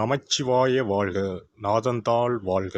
நமச்சிவாய வாழ்க. நாதந்தாள் வாழ்க.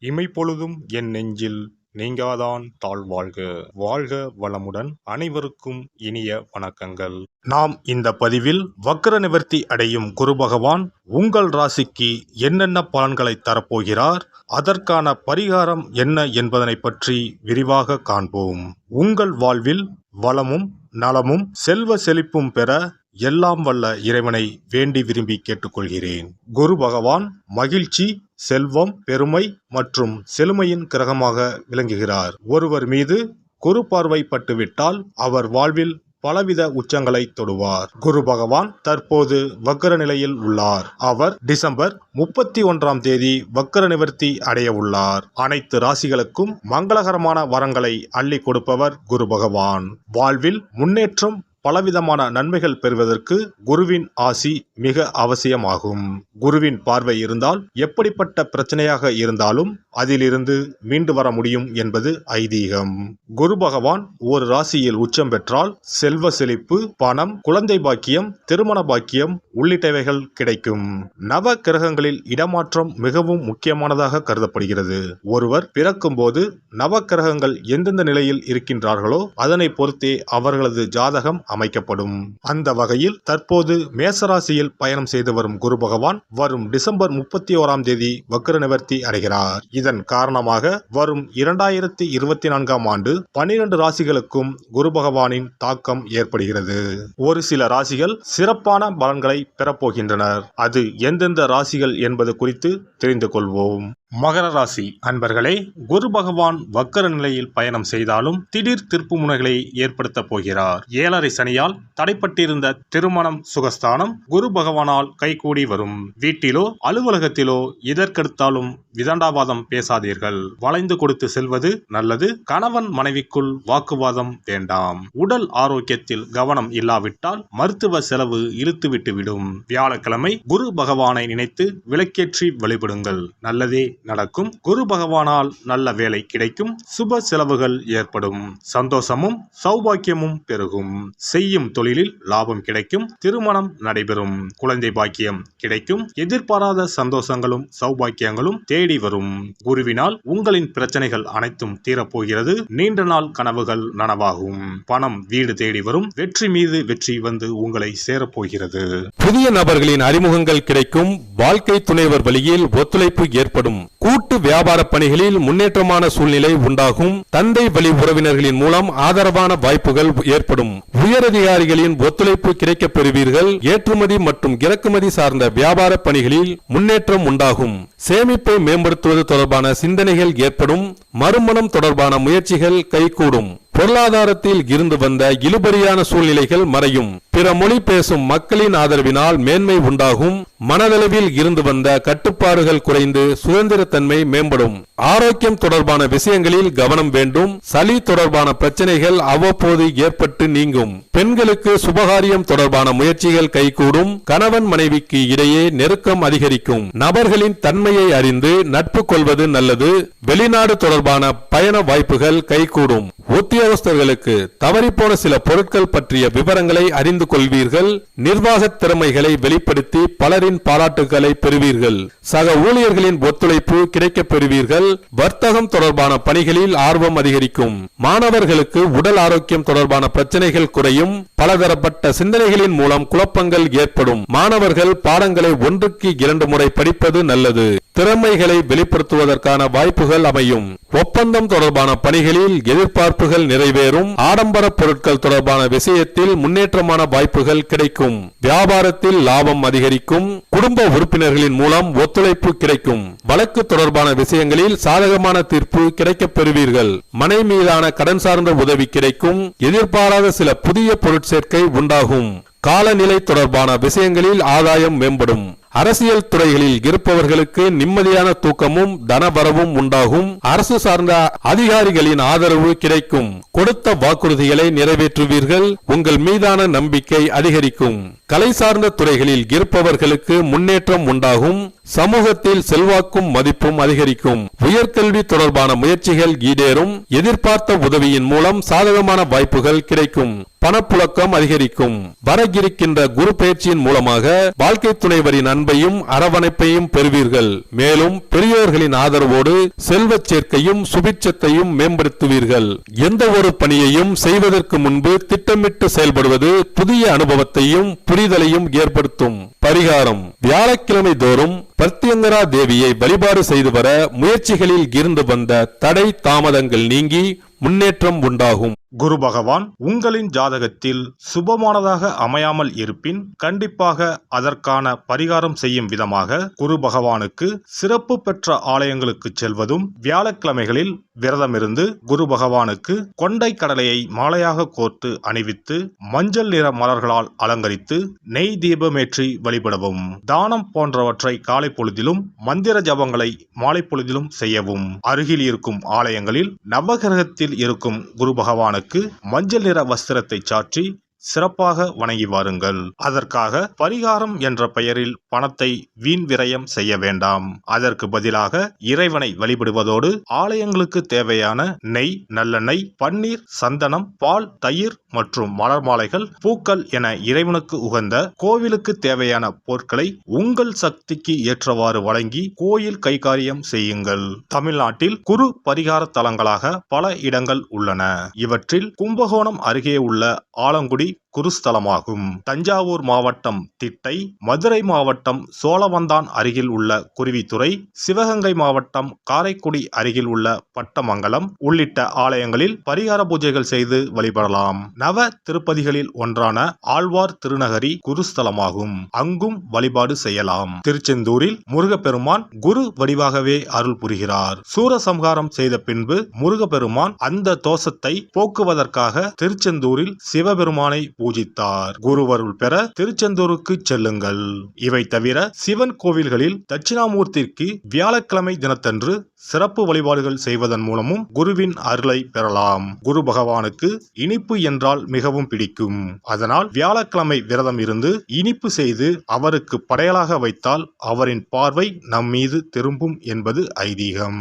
இமைப்பொழுதும் என் நெஞ்சில் நீங்காதான் தாழ் வாழ்க. வாழ்க வளமுடன். அனைவருக்கும் இனிய வணக்கங்கள். நாம் இந்த பதிவில் வக்ர நிவர்த்தி அடையும் குரு பகவான் உங்கள் ராசிக்கு என்னென்ன பலன்களை தரப்போகிறார், அதற்கான பரிகாரம் என்ன என்பதனை பற்றி விரிவாக காண்போம். உங்கள் வாழ்வில் வளமும் நலமும் செல்வ செழிப்பும் பெற எல்லாம் வல்ல இறைவனை வேண்டி விரும்பி கேட்டுக்கொள்கிறேன். குரு பகவான் மகிழ்ச்சி, செல்வம், பெருமை மற்றும் செழுமையின் கிரகமாக விளங்குகிறார். ஒருவர் மீது குரு பார்வை பட்டுவிட்டால் அவர் வாழ்வில் பலவித உச்சங்களை தொடுவார். குரு பகவான் தற்போது வக்ர நிலையில் உள்ளார். அவர் டிசம்பர் 31ஆம் தேதி வக்ர நிவர்த்தி அடைய உள்ளார். அனைத்து ராசிகளுக்கும் மங்களகரமான வரங்களை அள்ளி கொடுப்பவர் குரு பகவான். வாழ்வில் முன்னேற்றம், பலவிதமான நன்மைகள் பெறுவதற்கு குருவின் ஆசி மிக அவசியமாகும். குருவின் பார்வை இருந்தால் எப்படிப்பட்ட பிரச்சனையாக இருந்தாலும் அதிலிருந்து மீண்டு வர முடியும் என்பது ஐதீகம். குரு பகவான் ஒரு ராசியில் உச்சம் பெற்றால் செல்வ செழிப்பு, பணம், குழந்தை பாக்கியம், திருமண பாக்கியம் உள்ளிட்டவைகள் கிடைக்கும். நவ கிரகங்களில் இடமாற்றம் மிகவும் முக்கியமானதாக கருதப்படுகிறது. ஒருவர் பிறக்கும் போது நவ கிரகங்கள் எந்தெந்த நிலையில் இருக்கின்றார்களோ அதனை பொறுத்தே அவர்களது ஜாதகம் அமைக்கப்படும். அந்த வகையில் தற்போது மேசராசியில் பயணம் செய்து வரும் குரு பகவான் வரும் டிசம்பர் 31ஆம் தேதி வக்ர நிவர்த்தி அடைகிறார். இதன் காரணமாக வரும் 2024ஆம் ஆண்டு 12 ராசிகளுக்கும் குரு பகவானின் தாக்கம் ஏற்படுகிறது. ஒரு சில ராசிகள் சிறப்பான பலன்களை பெறப்போகின்றனர். அது எந்தெந்த ராசிகள் என்பது குறித்து தெரிந்து கொள்வோம். மகர ராசி அன்பர்களே, குரு பகவான் வக்கர நிலையில் பயணம் செய்தாலும் திடீர் திருப்பு முனைகளை ஏற்படுத்த போகிறார். 7.5 சனியால் தடைப்பட்டிருந்த திருமணம் சுகஸ்தானம் குரு பகவானால் கைகூடி வரும். வீட்டிலோ அலுவலகத்திலோ எதற்கெடுத்தாலும் விதண்டாவாதம் பேசாதீர்கள். வளைந்து கொடுத்து செல்வது நல்லது. கணவன் மனைவிக்குள் வாக்குவாதம் வேண்டாம். உடல் ஆரோக்கியத்தில் கவனம் இல்லாவிட்டால் மருத்துவ செலவு இழுத்துவிட்டுவிடும். வியாழக்கிழமை குரு பகவானை நினைத்து விளக்கேற்றி வழிபடுங்கள். நல்லதே நடக்கும். குரு பகவானால் நல்ல வேலை கிடைக்கும். சுப செலவுகள் ஏற்படும். சந்தோஷமும் சௌபாக்கியமும் பெருகும். செய்யும் தொழிலில் லாபம் கிடைக்கும். திருமணம் நடைபெறும். குழந்தை பாக்கியம் கிடைக்கும். எதிர்பாராத சந்தோஷங்களும் சௌபாக்கியங்களும் தேடி வரும். குருவினால் உங்களின் பிரச்சனைகள் அனைத்தும் தீரப்போகிறது. நீண்ட நாள் கனவுகள் நனவாகும். பணம் வீடு தேடி வரும். வெற்றி மீது வெற்றி வந்து உங்களை சேரப்போகிறது. புதிய நபர்களின் அறிமுகங்கள் கிடைக்கும். வாழ்க்கை துணைவர் வழியில் ஒத்துழைப்பு ஏற்படும். கூட்டு வியாபார பணிகளில் முன்னேற்றமான சூழ்நிலை உண்டாகும். தந்தை வழி உறவினர்களின் மூலம் ஆதரவான வாய்ப்புகள் ஏற்படும். உயரதிகாரிகளின் ஒத்துழைப்பு கிடைக்கப் பெறுவீர்கள். ஏற்றுமதி மற்றும் இறக்குமதி சார்ந்த வியாபார பணிகளில் முன்னேற்றம் உண்டாகும். சேமிப்பை மேம்படுத்துவது தொடர்பான சிந்தனைகள் ஏற்படும். மறுமணம் தொடர்பான முயற்சிகள் கைகூடும். பொருளாதாரத்தில் இருந்து வந்த இழுபறியான சூழ்நிலைகள் மறையும். பிற மொழி பேசும் மக்களின் ஆதரவினால் மேன்மை உண்டாகும். மனதளவில் இருந்து வந்த கட்டுப்பாடுகள் குறைந்து சுதந்திரத்தன்மை மேம்படும். ஆரோக்கியம் தொடர்பான விஷயங்களில் கவனம் வேண்டும். சளி தொடர்பான பிரச்சனைகள் அவ்வப்போது ஏற்பட்டு நீங்கும். பெண்களுக்கு சுபகாரியம் தொடர்பான முயற்சிகள் கைகூடும். கணவன் மனைவிக்கு இடையே நெருக்கம் அதிகரிக்கும். நபர்களின் தன்மையை அறிந்து நட்பு கொள்வது நல்லது. வெளிநாடு தொடர்பான பயண வாய்ப்புகள் கைகூடும். உத்தியோகஸ்தர்களுக்கு தவறிப்போன சில பொருட்கள் பற்றிய விவரங்களை அறிந்து கொள்வீர்கள். நிர்வாக திறமைகளை வெளிப்படுத்தி பலரின் பாராட்டுகளை பெறுவீர்கள். சக ஊழியர்களின் ஒத்துழைப்பு கிடைக்கப் பெறுவீர்கள். வர்த்தகம் தொடர்பான பணிகளில் ஆர்வம் அதிகரிக்கும். மாணவர்களுக்கு உடல் ஆரோக்கியம் தொடர்பான பிரச்சனைகள் குறையும். பலதரப்பட்ட சிந்தனைகளின் மூலம் குழப்பங்கள் ஏற்படும். மாணவர்கள் பாடங்களை 1க்கு 2 முறை படிப்பது நல்லது. திறமைகளை வெளிப்படுத்துவதற்கான வாய்ப்புகள் அமையும். ஒப்பந்தம் தொடர்பான பணிகளில் எதிர்பார்ப்புகள் நிறைவேறும். ஆடம்பர பொருட்கள் தொடர்பான விஷயத்தில் முன்னேற்றமான வாய்ப்புகள் கிடைக்கும். வியாபாரத்தில் லாபம் அதிகரிக்கும். குடும்ப உறுப்பினர்களின் மூலம் ஒத்துழைப்பு கிடைக்கும். வழக்கு தொடர்பான விஷயங்களில் சாதகமான தீர்ப்பு கிடைக்கப் பெறுவீர்கள். மனை மீதான கடன் சார்ந்த உதவி கிடைக்கும். எதிர்பாராத சில புதிய பொருட்சேர்க்கை உண்டாகும். காலநிலை தொடர்பான விஷயங்களில் ஆதாயம் மேம்படும். அரசியல் துறைகளில் இருப்பவர்களுக்கு நிம்மதியான தூக்கமும் தனவரவும் உண்டாகும். அரசு சார்ந்த அதிகாரிகளின் ஆதரவு கிடைக்கும். கொடுத்த வாக்குறுதிகளை நிறைவேற்றுவீர்கள். உங்கள் மீதான நம்பிக்கை அதிகரிக்கும். கலை சார்ந்த துறைகளில் இருப்பவர்களுக்கு முன்னேற்றம் உண்டாகும். சமூகத்தில் செல்வாக்கும் மதிப்பும் அதிகரிக்கும். உயர்கல்வி தொடர்பான முயற்சிகள் ஈடேறும். எதிர்பார்த்த உதவியின் மூலம் சாதகமான வாய்ப்புகள் கிடைக்கும். பணப்புழக்கம் அதிகரிக்கும். வர இருக்கின்ற குரு பயிற்சியின் மூலமாக வாழ்க்கை துணைவரின் அன்பையும் அரவணைப்பையும் பெறுவீர்கள். மேலும் பெரியோர்களின் ஆதரவோடு செல்வச் சேர்க்கையும் சுபிட்சத்தையும் மேம்படுத்துவீர்கள். எந்த ஒரு பணியையும் செய்வதற்கு முன்பு திட்டமிட்டு செயல்படுவது புதிய அனுபவத்தையும் புரிதலையும் ஏற்படுத்தும். பரிகாரம்: வியாழக்கிழமை தோறும் பிரத்யங்கரா தேவியை வழிபாடு செய்து வர முயற்சிகளில் இருந்து வந்த தடை தாமதங்கள் நீங்கி முன்னேற்றம் உண்டாகும். குரு பகவான் உங்களின் ஜாதகத்தில் சுபமானதாக அமையாமல் இருப்பின் கண்டிப்பாக அதற்கான பரிகாரம் செய்யும் விதமாக குரு பகவானுக்கு சிறப்பு பெற்ற ஆலயங்களுக்கு செல்வதும், வியாழக்கிழமைகளில் விரதமிருந்து குரு பகவானுக்கு கொண்டை கடலையை மாலையாக கோர்த்து அணிவித்து மஞ்சள் நிற மலர்களால் அலங்கரித்து நெய் தீபமேற்றி வழிபடவும். தானம் போன்றவற்றை காலை பொழுதிலும், மந்திர ஜபங்களை மாலை பொழுதிலும் செய்யவும். அருகில் இருக்கும் ஆலயங்களில் நவகிரகத்தில் இருக்கும் குரு பகவானுக்கு மஞ்சள் நிற வஸ்திரத்தை சாற்றி சிறப்பாக வணங்கி வாருங்கள். அதற்காக பரிகாரம் என்ற பெயரில் பணத்தை வீண் விரயம் செய்ய வேண்டாம். அதற்கு பதிலாக இறைவனை வழிபடுவதோடு ஆலயங்களுக்கு தேவையான நெய், நல்லெண்ணெய், பன்னீர், சந்தனம், பால், தயிர் மற்றும் மலர் மாலைகள், பூக்கள் என இறைவனுக்கு உகந்த கோவிலுக்கு தேவையான பொருட்களை உங்கள் சக்திக்கு ஏற்றவாறு வழங்கி கோயில் கைகாரியம் செய்யுங்கள். தமிழ்நாட்டில் குரு பரிகார தலங்களாக பல இடங்கள் உள்ளன. இவற்றில் கும்பகோணம் அருகே உள்ள ஆலங்குடி குருஸ்தலமாகும். தஞ்சாவூர் மாவட்டம் திட்டை, மதுரை மாவட்டம் சோழவந்தான் அருகில் உள்ள குருவித்துறை, சிவகங்கை மாவட்டம் காரைக்குடி அருகில் உள்ள பட்டமங்கலம் உள்ளிட்ட ஆலயங்களில் பரிகார பூஜைகள் செய்து வழிபடலாம். நவ திருப்பதிகளில் ஒன்றான ஆழ்வார் திருநகரி குருஸ்தலமாகும். அங்கும் வழிபாடு செய்யலாம். திருச்செந்தூரில் முருகப்பெருமான் குரு வடிவாகவே அருள் புரிகிறார். சூரசம்ஹாரம் செய்த பின்பு முருகப்பெருமான் அந்த தோஷத்தை போக்குவதற்காக திருச்செந்தூரில் சிவபெருமானை பூஜித்தார். குருவருள் பெற திருச்செந்தூருக்கு செல்லுங்கள். இவை தவிர சிவன் கோவில்களில் தட்சிணாமூர்த்திக்கு வியாழக்கிழமை தினத்தன்று சிறப்பு வழிபாடுகள் செய்வதன் மூலமும் குருவின் அருளை பெறலாம். குரு பகவானுக்கு இனிப்பு என்றால் மிகவும் பிடிக்கும். அதனால் வியாழக்கிழமை விரதம் இருந்து இனிப்பு செய்து அவருக்கு படையலாக வைத்தால் அவரின் பார்வை நம் மீது திரும்பும் என்பது ஐதீகம்.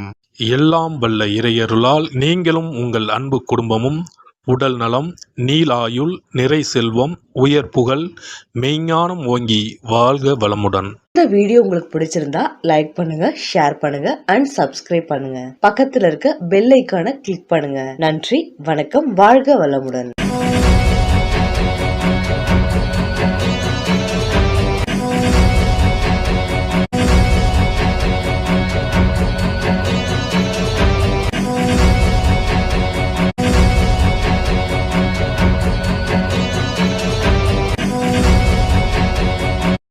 எல்லாம் வல்ல இறையருளால் நீங்களும் உங்கள் அன்பு குடும்பமும் உடல் நலம், நீலாயுள், நிறை செல்வம், உயர் புகழ், மெய்ஞானம் ஓங்கி வாழ்க வளமுடன். இந்த வீடியோ உங்களுக்கு பிடிச்சிருந்தா லைக் பண்ணுங்க, ஷேர் பண்ணுங்க அண்ட் சப்ஸ்கிரைப் பண்ணுங்க. பக்கத்துல இருக்க பெல் ஐகானை கிளிக் பண்ணுங்க. நன்றி, வணக்கம், வாழ்க வளமுடன்.